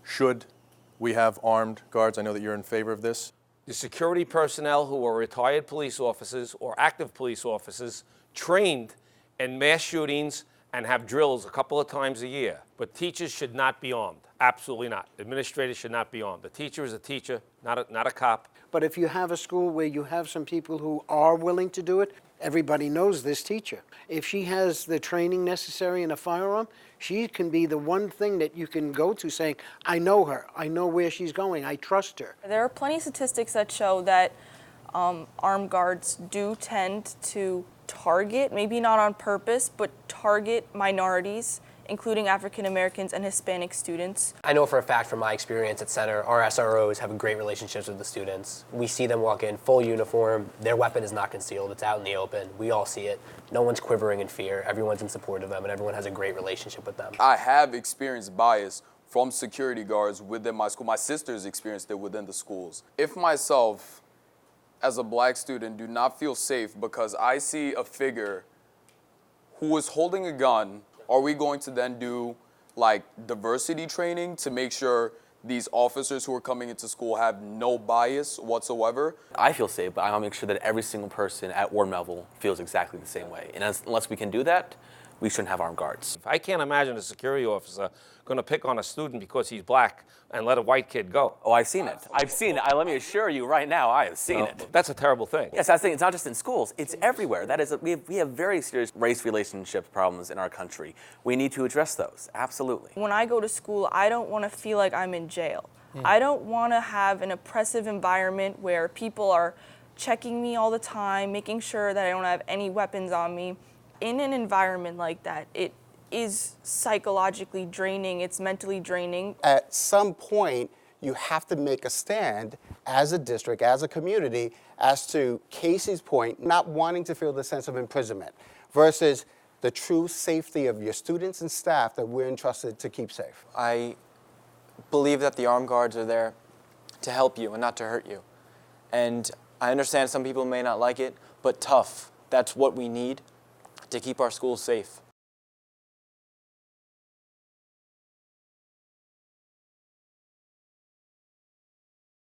Should we have armed guards? I know that you're in favor of this. The security personnel who are retired police officers or active police officers trained in mass shootings and have drills a couple of times a year. But teachers should not be armed. Absolutely not. Administrators should not be armed. The teacher is a teacher, not a cop. But if you have a school where you have some people who are willing to do it, everybody knows this teacher. If she has the training necessary in a firearm, she can be the one thing that you can go to saying, I know her, I know where she's going, I trust her. There are plenty of statistics that show that armed guards do tend to target, maybe not on purpose, but target minorities, including African Americans and Hispanic students. I know for a fact from my experience at Center, our SROs have great relationships with the students. We see them walk in full uniform. Their weapon is not concealed. It's out in the open. We all see it. No one's quivering in fear. Everyone's in support of them, and everyone has a great relationship with them. I have experienced bias from security guards within my school. My sisters experienced it within the schools. If myself, as a black student, do not feel safe because I see a figure who is holding a gun, are we going to then do like diversity training to make sure these officers who are coming into school have no bias whatsoever? I feel safe, but I want to make sure that every single person at ward level feels exactly the same way. And unless we can do that, we shouldn't have armed guards. I can't imagine a security officer going to pick on a student because he's black and let a white kid go. Oh, I've seen it. I've seen it. Let me assure you right now, I have seen it. That's a terrible thing. Yes, I think it's not just in schools, it's everywhere. That is, we have very serious race relationship problems in our country. We need to address those, absolutely. When I go to school, I don't want to feel like I'm in jail. I don't want to have an oppressive environment where people are checking me all the time, making sure that I don't have any weapons on me. In an environment like that, it is psychologically draining, it's mentally draining. At some point, you have to make a stand as a district, as a community, as to Casey's point, not wanting to feel the sense of imprisonment versus the true safety of your students and staff that we're entrusted to keep safe. I believe that the armed guards are there to help you and not to hurt you. And I understand some people may not like it, but tough. That's what we need to keep our schools safe.